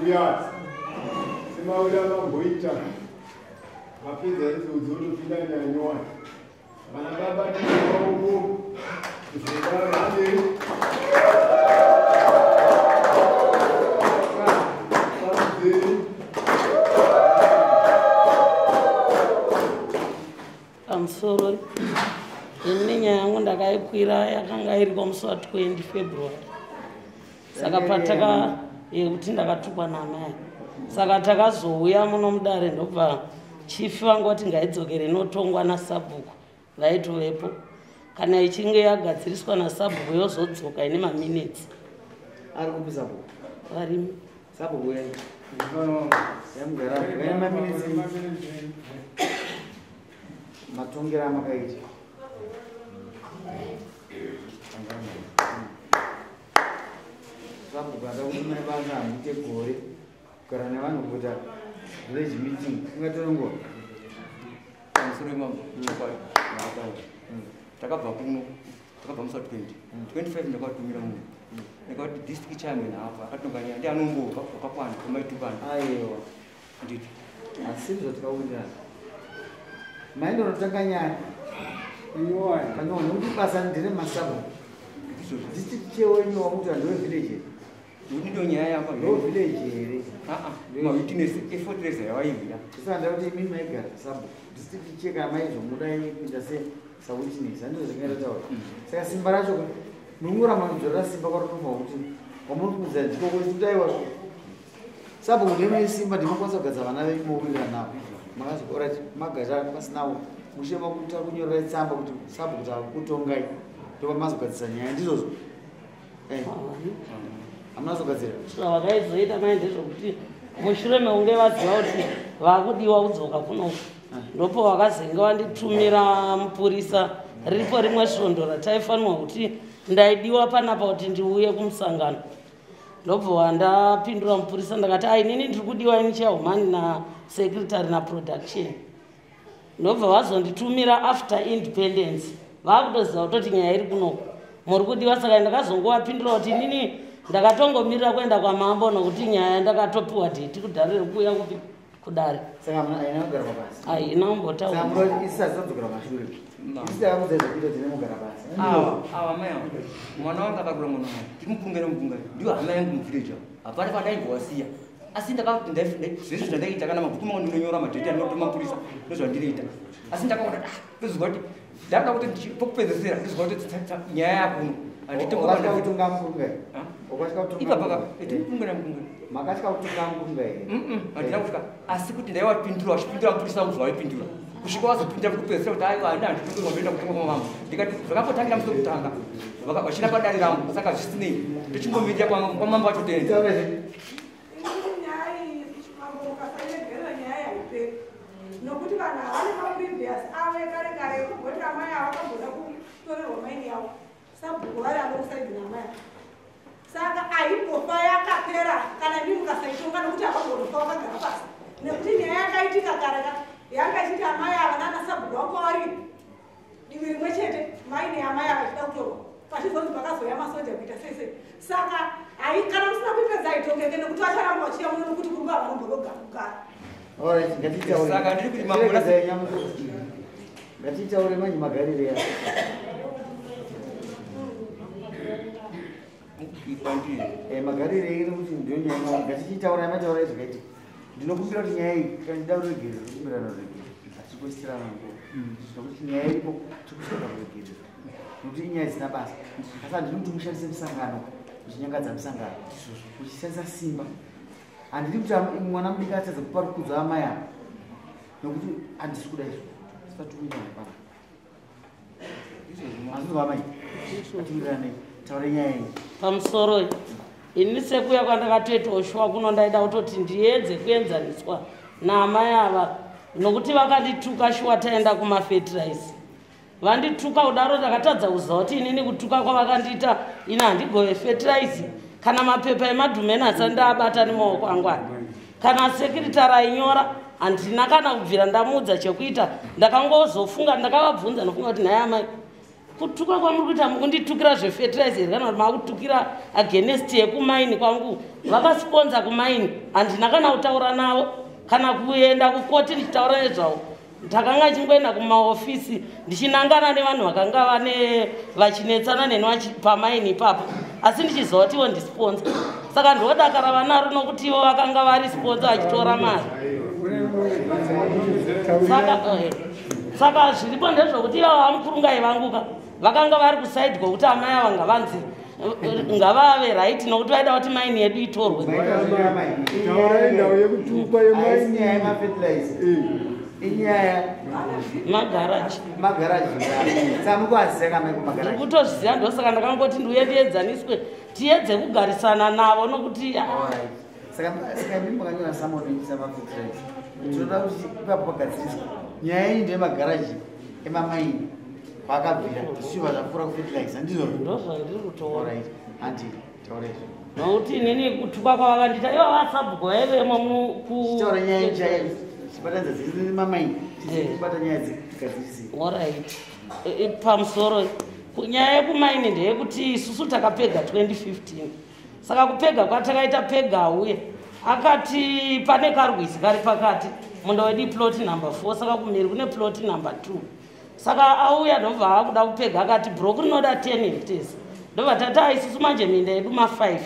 Yes. Simaula mamboita. Mapiza uzulu filani ya nyuani. Manababa ni maungu. Ifugari. I'm sorry. Inenya yangu ndakaikwira yakanga iri komusi wa 20 February. Saka pataka kuti ndakatukwa namai. Saka takazouya muno mudare ndobva chifi vangu kuti ngaidzokere inotongwa nasabhuku vaitovepo. Kana ichinge yagadziriswa nasabhuku yozodzoka ine maminutes. Ari kupi sabhuku? Varimi. Sabhuku yai? Yamugara ine maminutes. Matongera makaiti. Sabhuku adakuti mai basa hamute gore kugara nevanhu kuita village meeting ungatorongwa pamusoro wemambo takabva kuno takabva musa 25 ndakatumira munhu ndakati district chairman apa akatonganya ndi anombo wakakwana kwamaitukana aiwa nditi asi zvatikaunda maendo notanga nyaya kanyowa nokuti basa ndine masabhuku district chewenyu wakuti andiwe village nokuti ndo nyaya yako ndo village here mawitness efortress yavaivira tisanda kuti imini maigara sabhuku district cheka maizomudai kuita se sawitness handizvo zvingaita taura saka simba racho nomuramanzvora simba kwarotofa kuti wamuri kuudza ndikokotaiwa sabhuku ndemune simba ndinokwanisa kugadza vana veimowira navo makazokora magara pasinawo mushe makuta kunyorera tsamba kuti sabhuku takutongai ndopamazogadzisa nyaya ndizvozvo hamuna zogadzira vakaizoita mai ndezvokuti mushure meunge vaziva kuti vakudiwa kudzoka kunoku ndopo vakazenge vanditumira mupurisa riripo rimwe svondo rataifanirwa kuti ndaidiwa panapa kuti ndiuye kumusangano ndobva wandapindura mupurisa ndakati ainini ndiri kudiwa ini chahumani nasecretary naproduction ndobva vazonditumira after independence vakutoziva kutoti nyaya iri kunoku muri kudiwa saka ndakazongovapindura kuti inini ndakatongomirira kuenda kwamambo nokuti nyaya ndakatopiwa dheti kudhari rekuuya kupi kudare saka aina kugara pabasa haina kumbotaura isisadzadzokera mashure isitakudzaizokuita tine mugara basa awa mai angu mwana wanga akakura mwana wangu timupunga nemupunga ndiwo hama yangu muvillage hapana pandaibvawasiya asi ndakati zvese zvandaita kana mabhuku mangu ndinonyora madheti anotuma mapurisa ndozvandinoita asi ndakaona ndoziva kuti ndakada kuti pokupedzesera ndoziva kuti nyaya yakuno anditokautunga mupunga ipapaka timupunga nemupunga makatya kutunga mupunga here handina kusvika asi kuti ndaivapindura vachipindura mapurisa vangu zvavaipindura kusvika wazopindira kupedzesera kuti aiwa handina handitungirwa ndoenda kutonga kwamambo ndikati zvakapotangira musi wekutanga vachina padare rangu saka zvisinei ndochimbomirira kwamambo vacho tenda nokuti vanhu havane maprevious ave kare kare kugoti amai avakamboda kutorerwa maini yavo sabhuku vari anokusaidzi namai saka aimbofa yakapera kana ndii mukasaitonga nokuti havangonofa vakagara pasi nekuti nyaya yakaitika kare yanga ichiti amai ava nana sabhuku vako vari divi rimwe chete maini amai ava ichida kutorwa pachizonzi pakazoya masoja kuita sese saka kana musina kuipedza aitongeke nekuti vacharamba vachiya muno nokuti kurumba havanombodogara kugara ngatitaure manyi magarire magarire iri kuti ndonyaya ngatichitaura mataura ezvakaiti ndinokumbira kuti nyaya iyi kana ndida kuregere kumbirana kuregere achikwestirana ngo nokuti nyaya iripo tikusvika kuregere nokuti inyaya isina basa asi handidi kuti mushandise musangano muchinyangadza musangano muchishandisa simba handidi kuti mwana mudiki atadza kupa rukudzo amai ava nokuti handisi kuda izvo sitatuminyana paa azvinzwa amai atiwiranei taure nyaya iyi pamusoro ini sekuya kwandakatoitoshwa kuno ndaida kutoti ndiedze kuenzaniswa naamai ava nokuti vakandituka shuwa taenda kumafetiraisi vandituka kudaro ndakatadza kuziva kuti inini kutuka kwavakandiita ini handigove fetiraisi kana mapepa emadhumeni asati ndaabata nemaoko angwani kana sekiritari ainyora handina kana kubvira ndamuudza chekuita ndakangozofunga ndakavabvunza nofunga kuti nhaye amai kutuka kwamuri kuita mukunditukira zvefertilizer kana kuti makutukira against yekumaini kwangu vakasponza kumaini handina kana kutaura navo kana kuenda kukoti ndichitaura nezvavo ndakanga chingoenda kumaofisi ndichinangana nevanhu vakanga vane vachinetsana neni pamaini ipapo asi ndichiziva kuti ivo ndisponza saka ndodakara vanaro nokuti ivo vakanga vari sponza vachitora mari saka zviripo ndezvokuti ivo vamukurunga ivanguka vakanga vari kusaidi kwokuti amai ava ngavanzi ngavave right nokuti vaida kuti maini yedu itorwe inyaya magaraji ndiri kutozviziva ndosaka ndakangoti ndiuye ndiedzaniswe tiedze kugarisana navo nokuti saka ndiri makanyora samonisa mafetiraizi tinoda kuti ipapo pagadziriswa nyaya iyi ndeyemagaraji emamaini pakabvira zvichiva zvapfuura kufetiraiza ndizvo ndozvandiri kutoora handi taurezvo nokuti inini kutuka kwavakandita ivo vasabhuko vaivemo taura nyaya chaiyo chibatanidza dziri mamaini tichibata nyaya dzigadzirisi orit pamusoro nyaya yekumaini ndeyekuti isusu takapega 2015 saka kupega kwatakaita pega auye akati pane karwisi kari pakati munda wedu ploti number 4 saka kumiri kune ploti number 2 saka auya ndobva akuda kupega akati broku rinoda 10 hectares ndobva tata isusu manje minda yedu ma5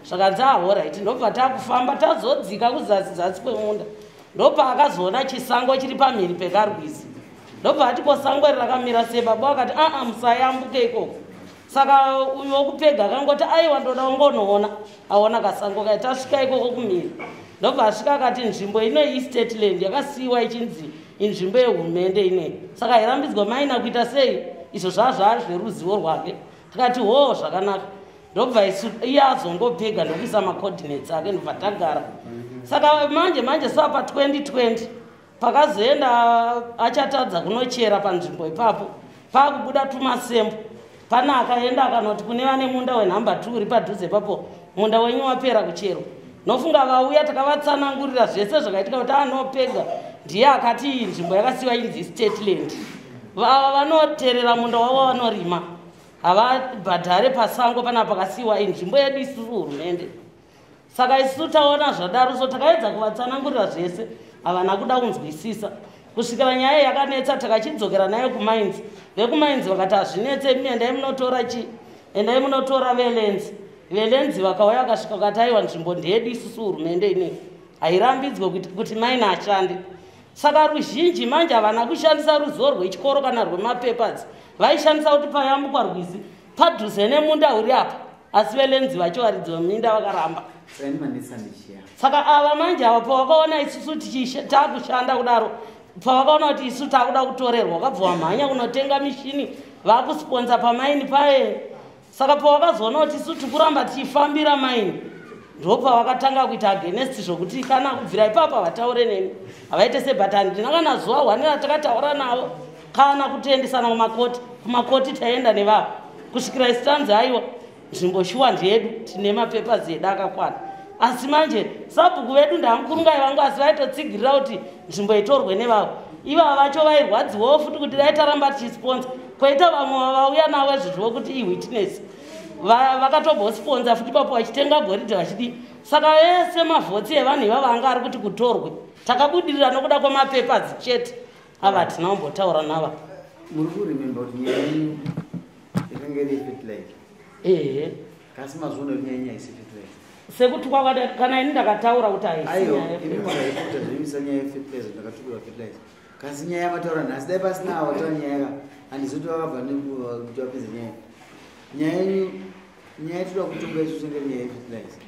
zvakanzi ahorit ndobva takufamba tazodzika kuzasi kwemunda ndobva akazoona chisango chiri pamhiri pekarwisi ndobva atiko sango iri rakamira sei baba akati musayambuke ikoko saka uyu wokupega akangoti aiwa ndoda ungonoona aona kasango kai tasvika ikoko kumhiri ndobva asvika akati nzvimbo ino estate land yakasiyiwa ichinzi inzvimbo yehurumende inei saka irambidzwa maina kuita sei izvo zvazvari zveruzivo rwake tikati ho zvakanaka ndobva iye azongopega ndokuisa macoordinates ake ndobva tagara saka manje sapa 2020 pakazoenda achatadza kunochera panzvimbo ipapo pakubuda tumasembo pane akaenda akanoti kune vane munda wenhamba 2 uri padhuze ipapo munda wenyu wapera kucherwa nofunga vauya takavatsanangurira zvese zvakaitika kuti anopega ndiye akati iyi nzvimbo yakasiyiwa inzi state land vanoterera munda wavo vanorima havabhadhare pasango pana pakasiyiwa iyi nzvimbo yedu isusu hurumende saka isusu taona zvadaro so takaedza kuvatsanangurira zvese havana kuda kunzwisisa kusvikira nyaya yakanetsa takachidzokera nayo kumainzi vekumainzi vakati hazvinetse imi endai munotora endai munotora velenzi vakauya vakasvika vakati aiwa nzvimbo ndeyedu isusu hurumende inei hairambidzwe kuti maina ashande saka ruzhinji manje havana kushandisa ruzivo rwechikoro kana rwemapepers vaishandisa kuti payambukwa rwizi padhuze nemunda uri apa asi velenzi vacho varidzi minda vakaramba saka ava manje ava pavakaona isusu takushanda kudaro pavakaona kuti isusu takuda kutorerwa vakabva vamhanya kunotenga mishini vakusponza pamaini paye saka pavakazoona kuti isusu tikuramba tichifambira maini ndopavakatanga kuita against zvokuti kana kubvira ipapa vataure neni havaite sebhatani ndinakana zuva 1 ratakataura navo kana kutoendesana kumakoti taenda nevavo kusvikira isitanzi aiwa nzvimbo shuwa ndeyedu tine mapepers edu akakwana asi manje sabhuku vedu ndamukurungai vangu asi vaitotsigirira kuti nzvimbo itorwe nevavo ivava vacho vairwadziwawo futi kuti dai taramba tichisponza koita vamwe vauya navo zvizvo kuti iwitness vakatobhosponza futi papo vachitenga goridhe vachidi saka vese mavhotsi evanhu ivava anga ari kuti kutorwe takabudirira nokuda kwemapepers chete ava hatina kumbotaura nava muri kurememba kuti nyaya yenyu yakanga iri fertilizer ehe kasi mazuva nenyaya nyaya isi fertilizer sekuti kwakada kana ini ndakataura kuti haisiimaaifuta zvemisa nyaya yefertilizer ndakatukura fertilizer kasi nyaya yamataura nhasi dai pasina wataura nyaya handizoti vakabva kuti vapedza nyaya yenyu nyaya yetoda kutonga isusu ngeri nyaya yefertilizer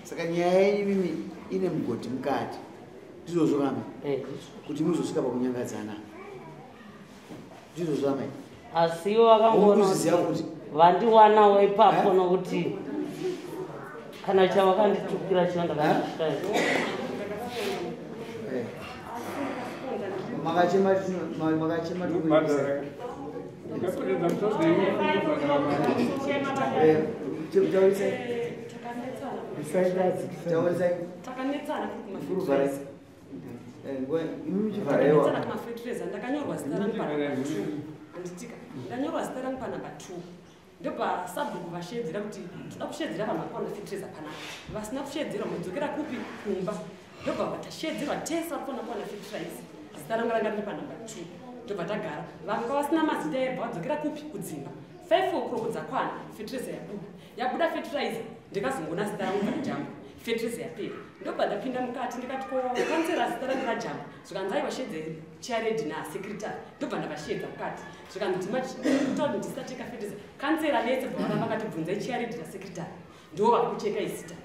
saka nyaya yenyu mimi ine mugoti mukati ndizvozvo kama kuti muzosvika pakunyangadzana ndizvozvo amai asiwo vakangoona kuti vandiwanawo ipapo nokuti kana chavakanditukira chiva ndakashaya makachema ndakanyorwa zita rangu ndanyorwa zita rangu panumber 2 ndobva sabhuku vashedzera kuti toda kushedzera vanhu vakona fitreza panapa vasina kushedzera mudzokera kupi kumba ndobva vatashedzerwa tese vakona kuwana fitrize zita rangu ranga riri panumber 2 ndobva tagara vanga vasina mazita ebva vadzokera kupi kudzimba 5 o'clock dzakwana fitrize yabuda fitrize ndikazongona zita rangu panjambo fitrize yapera ndobva ndapinda mukati ndikati kokansera zita rangu rajambo zvikanzi aivashedzeri charedi nasekretary ndobva ndavashedza mukati zvikanzitauri ndisateka fitrize kansera vese bvavana vakatibvunzai charedi nasekretary ndo vakucheka izita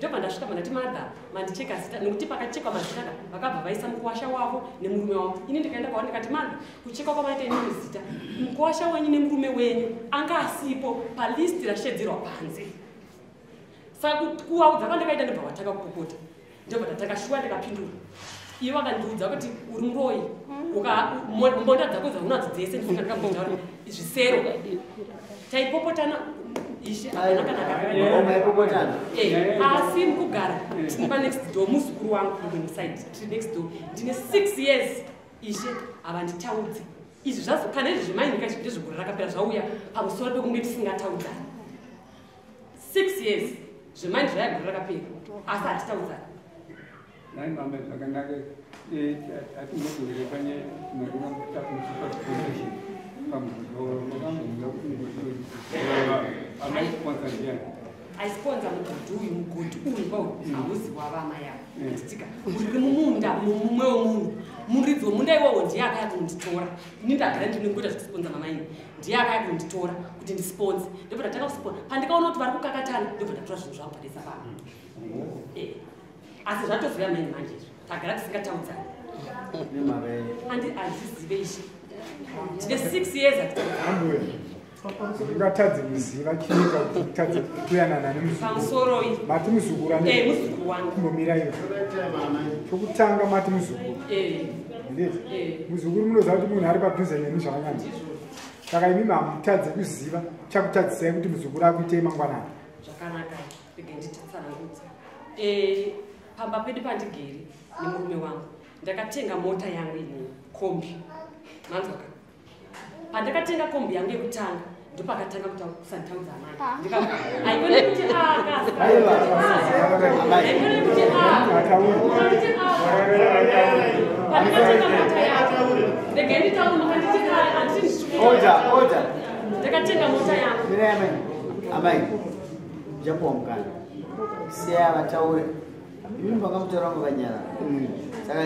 ndobva ndasvika vandati madha mandicheka zita nekuti pakachekwa mazita vakabva vaisa mukuwasha wavo nemurume wavo ini ndikaenda kwavo ndikati madha kuchekwa kwamaita inini zita mukuwasha wenyu nemurume wenyu anga asipo palisti rashedzerwa panze saka kuwaudza kwandikaita ndobva wataka kupopota ndobva ndatakashuwa ndikapindura ivo vakandiudza kuti uri muroyi mbonda dzako dzaunadzo dzese ndifunga ndikambondaura zvisero taipopotana ishe asi mukugara tinipa next door muzukuru wangu inside tiri next door ndine 6 years ishe havanditaudzi izvi zvazokana izvi zvemainika zvikuti zvikuru rakapera zvauya pamusoro pekunge tisingataudza 6 years zvemaini zvayaguru rakapera asi hatitaudzana nai mama zvakanaka atinogorere panye nakunakutakumusupaposition aisponza mugodhi uyu mugodhi uyu pauyu hauzi wavama yavo nditika uri mumunda mumwe womunhu muridzi womunda iwowo ndiye akaya kunditora ini ndagara ndinongoita zvekusponza mamaini ndiye akaya kunditora kuti ndisponze ndobva ndatanga kusponza pandikaona kuti vari kukakatana ndobva ndatora zvinhu zvangu padesa pavo asi zvatoziva maini manje izvo tagara tisingataudzani handizive ishe ndine 6 years ungatadze kuziva chiika kutadze kuyanana pamusoro mati muzukuru muzukuru wangu kumbomira ivo chokutanga mati muzukuru ndeti muzukuru munoziva kuti munhu ari padhuze nemi zvakanyanya saka imi mamutadze kuziva chakutadzisai kuti muzukuru akuitei mangwanani zvakanaka rege ndititsanangudza pamba pedu pandigere nemurume wangu ndakatenga mota yangu ini kombi manzoka pandakatenga kombi yangu yekutanga ndopakatanga kusantaudza amai haikone kuti haikone kuti pandakatenga mota yangu ndege nditaura makanditi ndakatenga mota yangu amai japuwa mukana siya vataure imi vakamutaura vangu vanyara saka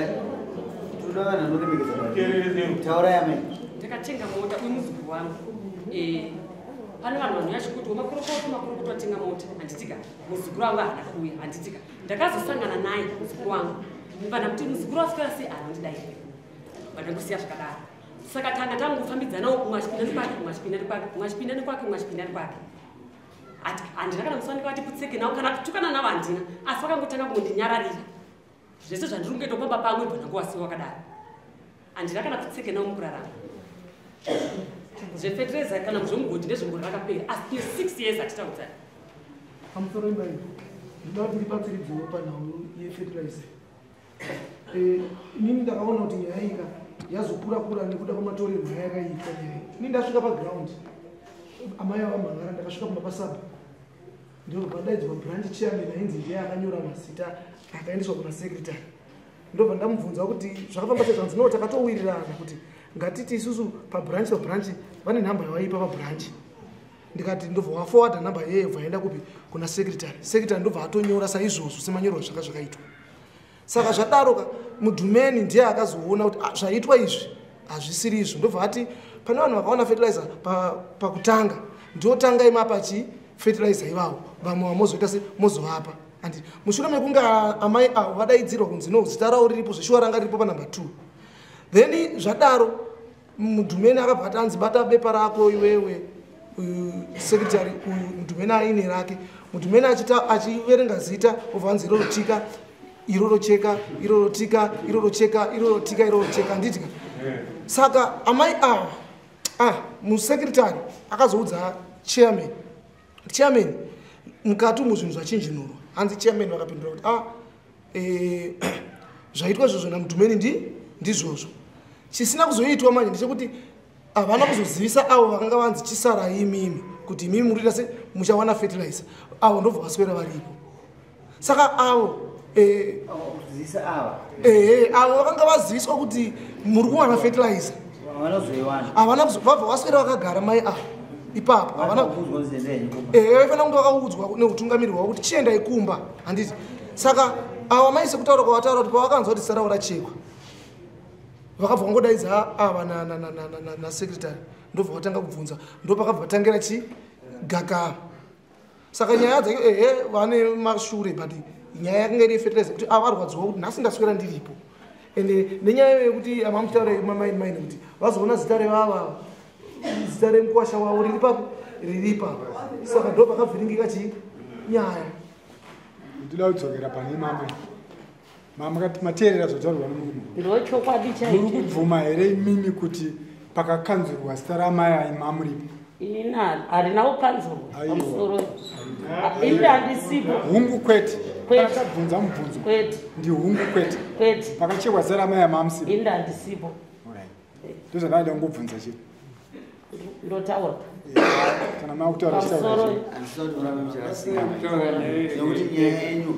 toda vanhu vanoremekedza taura yamai ndakatenga mota uyu muzukuru wangu pane vanhu vanonyasha kuti makurokoto atenga mota handitika muzukuru wangu haana kuuya handitika ndakazosangana naye muzukuru wangu vana kuti muzukuru waswera sei anondidai vandangusiya zvakadaro saka tanga tangofambidzanawo umwe achipindani kwake umwe achipindani kwake umwe achipindani kwake umwe achipindani kwake handina kana musawanika vati putseke nawo kana kutukana navo handina asi vakangotanga kungondinyararira zvese zvandiri kungetopamba pamwe bvanangowasiwa wakadaro handina kana putseke nawo mukurarama zvefetereza kana zvomugodhi ndezvengori rakapera asi tine 6 years hatitaudzani pamusoro imbai ndinoda kuti ndibatsiridziwo panhau yefeterize inini ndakaona kuti nyaya ika yazokura nekuda kwamatorerwo ayakaitwa nyaya inini ndasvika paground amai avamhangara ndakasvika kumapasaba ndobva ndaidzwa branch chairman ainzi ndiye akanyora mazita akaendeswa kuna secretary ndobva ndamubvunza kuti zvakafamba sezvanzi no takatowirirana kuti ngatiti isusu pabranch vane nhamba yavaipa pabranch ndikati ndobva waforwarda nhamba yeyo vaenda kupi kuna secretary ndobva atonyora saizvozvo semanyorwa zvaka zvakaitwa saka zvadaroka mudhumeni ndiye akazoona kuti zvaitwa izvi hazvisiri izvo ndobva ati pane vanhu vakaona fertilizer pakutanga ndotanga imapachi fertilizer ivavo vamwe vamozoita se mozovapa andi mushure mekunge amai avo vadaidzirwa kunzi no zita ravo riripo zveshuwa ranga riripo panumber 2 then zvadaro mudhumeni akabva atanzi bata bepa rako iwewe secretary uyu mudhumeni aine rake mudhumeni achiverenga zita obvanzi irorotika irorocheka irorotika irorocheka irorotika irorocheka nditika saka amai ava musecretary akazoudza chairman mukati muzvinhu zvachinjinuro hanzi chairman vakapindura kuti zvaitwa izvozvo namudhumeni ndizvozvo chisina kuzoitwa manje ndechekuti havana kuzozivisa avo vakanga vanzi chisarai imimi kuti imimi murikuita se muchawana fertilizer avo ndobva vaswera varipo saka avo avo vakanga vaziviswa kuti muri kuwana fertilizer havana vabva vaswera vakagara mai avo ipapo vaifana kunge vakaudzwa neutungamiri hwavo kuti chiendai kumba handiti saka ava maise kutaura kwavataura kuti pavakanzwa kuti saravo rachekwa vakabva vangodaidza ava nasekretary ndobva vatanga kubvunza ndopakabva vatangira chigagava saka nyaya dzake vane mashure but nyaya yakanga iri fertilizer kuti ava arwadziwa kuti nhasi ndaswera ndiripo ende nenyaya yekuti amamutaura maini kuti vazoona zita revava zita remukwasha wavo riri ipapo saka ndo pakavhiringika chinyaya ndinoda kudzokera pane mama mateerera zvotaurwa ndochokwadi chaiti muri kubvuma here imimi kuti pakakanzurwa zita ramai aimamuripo harina kukanzurwa pamusoro imi handisipo hungu kwete pakabvunza mubvunzo ndi hungu kwete pakachekwa zita ramai amamusipo imi handisipo ndozvandada kungobvunza chii ndotaura kana makutaura nekuti nyaya yenyu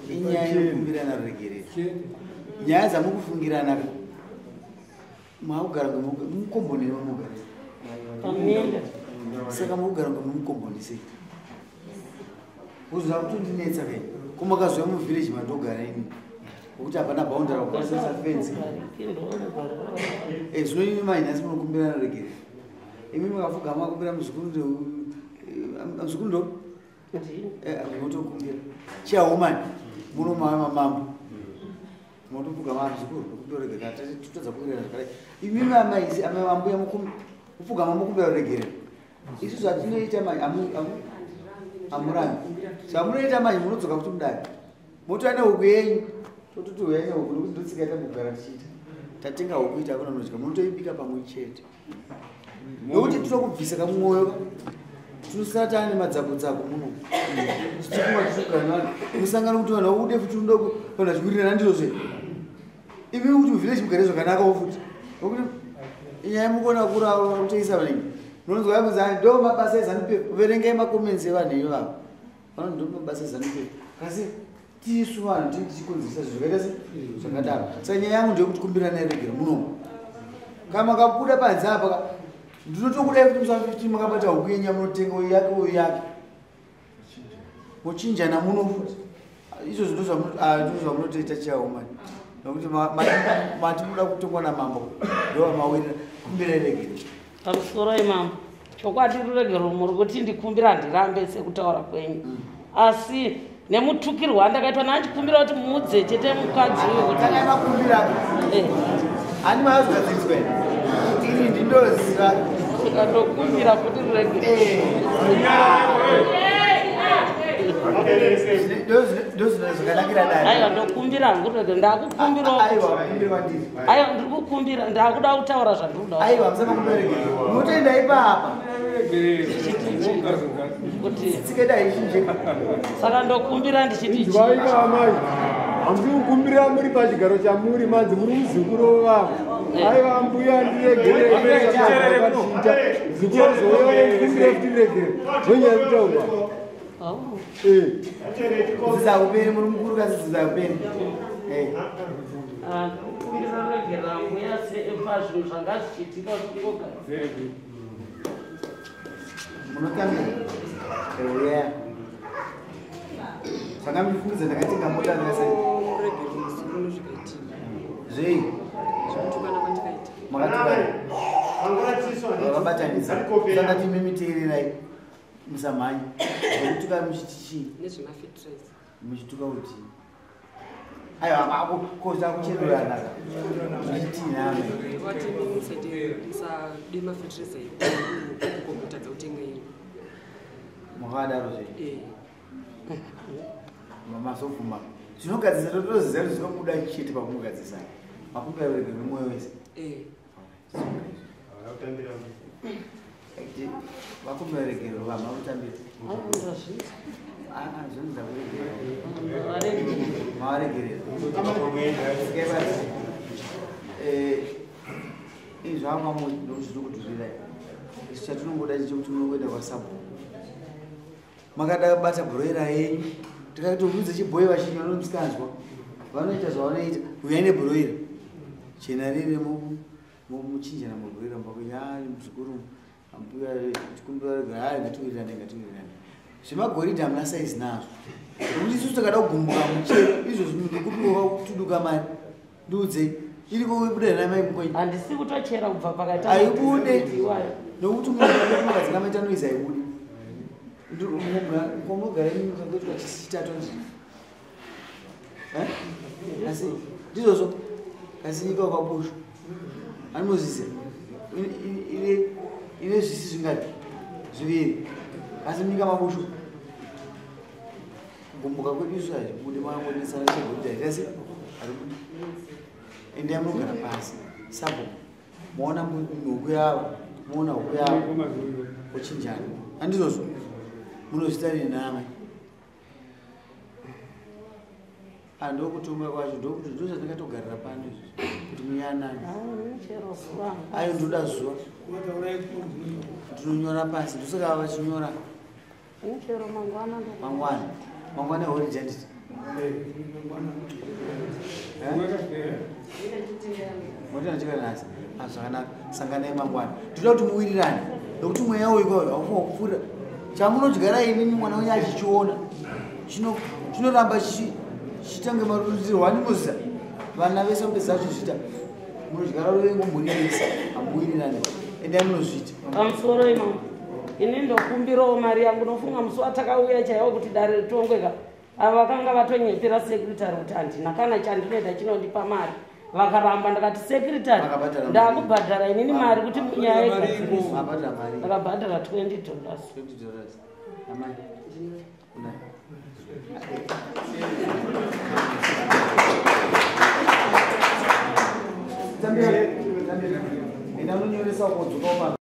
inyaya yekukumbirana ruregerero nyaya dzamukufungirana makugara mukomboni wemugara saka mukugara ngemukomboni sei kuziva kuti ndinetsa kai kumakaziva muvhileji mandogara ini ukuti hapana bhaundara kukwasisa fenzi zvino imi mainhasi munokumbirana ruregerero imi makafuga makumbira muzvikuru ndo munotokumbira chiaumani munomava mamambo munotofuga mazvikuru nokutoregera tutadza kumbirana zvakadai imi amaisi amambuya mufuga mamukumbira ruregerero isusu hatinoita amurani zvamunoita manje munodzoka kuti mudai motoa nehuku yenyu tototi huyai nehuku nokuti ndotsika ita kugara tichiita tatenga huku ita akuna munodya munotoibika pamwe chete nokuti tinokubvisa kamwoyo tinosara taane madzabodzabu muno tichikumwa tichigara musangano kuti vanhu vakude futi unodoko vanhu vachiwirirana ndizvo imi kuti muvhileji mugare zvakanakawo futi nokuti inyaya mukuona kurava kutoisa vanenge munonzwa yamuzani ndo mabasa ezanupepa kuverengai makomenzi evanhu ivavo vanoti ndo mabasa ezanupepa kasi tisu vanhu tinenge tichikonzeresa zvakaita se zvakadaro saka nyaya yangu ndeyekuti kumbirana iregera munomo kana makabuda panze apa ndinotokudai kuti musafiti makabata huku yenya munotenga uyu yake uyu yake mochinjana muno futi izvozvo ndo zvamunotoita chiaumani nokuti mati muda kutongwa namambo ndovamawirira kumbira iregera pamusoro imambo chokwadi ruregero muri kuti ndikumbira ndirambe sekutaura kwenyu asi nemutukirwa ndakaitwa nanchikumbira kuti muudze chete mukadzi uyu kuti makumbira ani maazogadziswa ini ndindoziva ndokumbira kuti ruregero ndozvakanakira dai aiwa ndokumbira hangu ruregero ndakukumbiraaiwa ndiri kukumbira ndakuda kutaura zvandinoda aiwa musamakumbira ruregero munotoenda ipapa saka ndokumbira ndichitiamai hamuri kukumbira muri pachigaro chamuri manzi muri muzukuru wavo aiva mbuya ndiregereita zukuru zouyakumbira kuti ndiregere zvonyaya kutaurwa zizakupeni muri mukuru kasi zizakupeni kukumbira ruregera mbuya sepazvinhu zvanga zvichiitika zvikogara munotambira eya zvanga mifungiza ndakatenga mota zvei makabatanisa sangati mimiteererai musamhanyi okutuka muchitichii muchituka kuti aiwa koza kuchererana zvichitiname makadaro zve masofuma zvinogadzisa totoziza kuti zvinobuda chete pakunogadzisa makumbira ruregero nemwoyo wese vakumbira ruregero vama kutambira mavaregerero zvavamwe ndozviri kudhurira isu chatinongoda chekuti munongoenda kwasabu makada bata broira yenyu tikatoudze chibhoyi vachinyi vanomusikanzwa vanoita zvavanoita uyai nebroira chena riri muchinjana mabroira mbakunyari muzvikuru ambuya chikumbirarega ngatiwirirane zvemagoridhe hamuna saizi nazvo nokuti isusu takada kugumbuka muchero izvo zvinokupirwa tuduka mari ndiudzei iri kubuda namai mukoi handisi kutochera kubva pakati aibude nokuti munhu maita noizi aibude komogara ingoitwa chitatu asi ndizvozvo asi nyika wakabusha anomozvise ine zvisi zvingati zviviri asi munyika mabusha kugumbuka kwedu isu hazvibude mangonesana chegoridhe haitasi haribudi ende yamunogara pasi sabo moona huku yavo moona huku yavo ochinjana handizvozvo munozvita nenamai handokutumwa kwacho ndokuti ndozvatingatogarira pano izvi kuti muyanani ayo ndoda zuva ndinonyora pasi ndosaka vachinyora mangwana ehoriji handiti motinachikaasi zvakanaka sanganai mangwana ndoda kuti muwirirane nokuti mweya uikwayo haufa kupfuura chamunodyara imimi mwana wenyu achichiona chinoramba chichitange marudzirwa animozisa vana vese mupedza chizvita munodyara rovengombonirisa hambuwirirane ende amunozviita pamusoro imamo ini ndokumbirawo mari yangu nofunga musi watakauya chaiwo kuti dare ritongweka ava vakanga vatonyepera sekretary kuti handina kana chandinoita chinondipa mari vakaramba ndakati sekretary ndakubhadhara inini mari kuti nyaya igadzirisa ndakabhadhara $20 Enda munyoresa kudzoka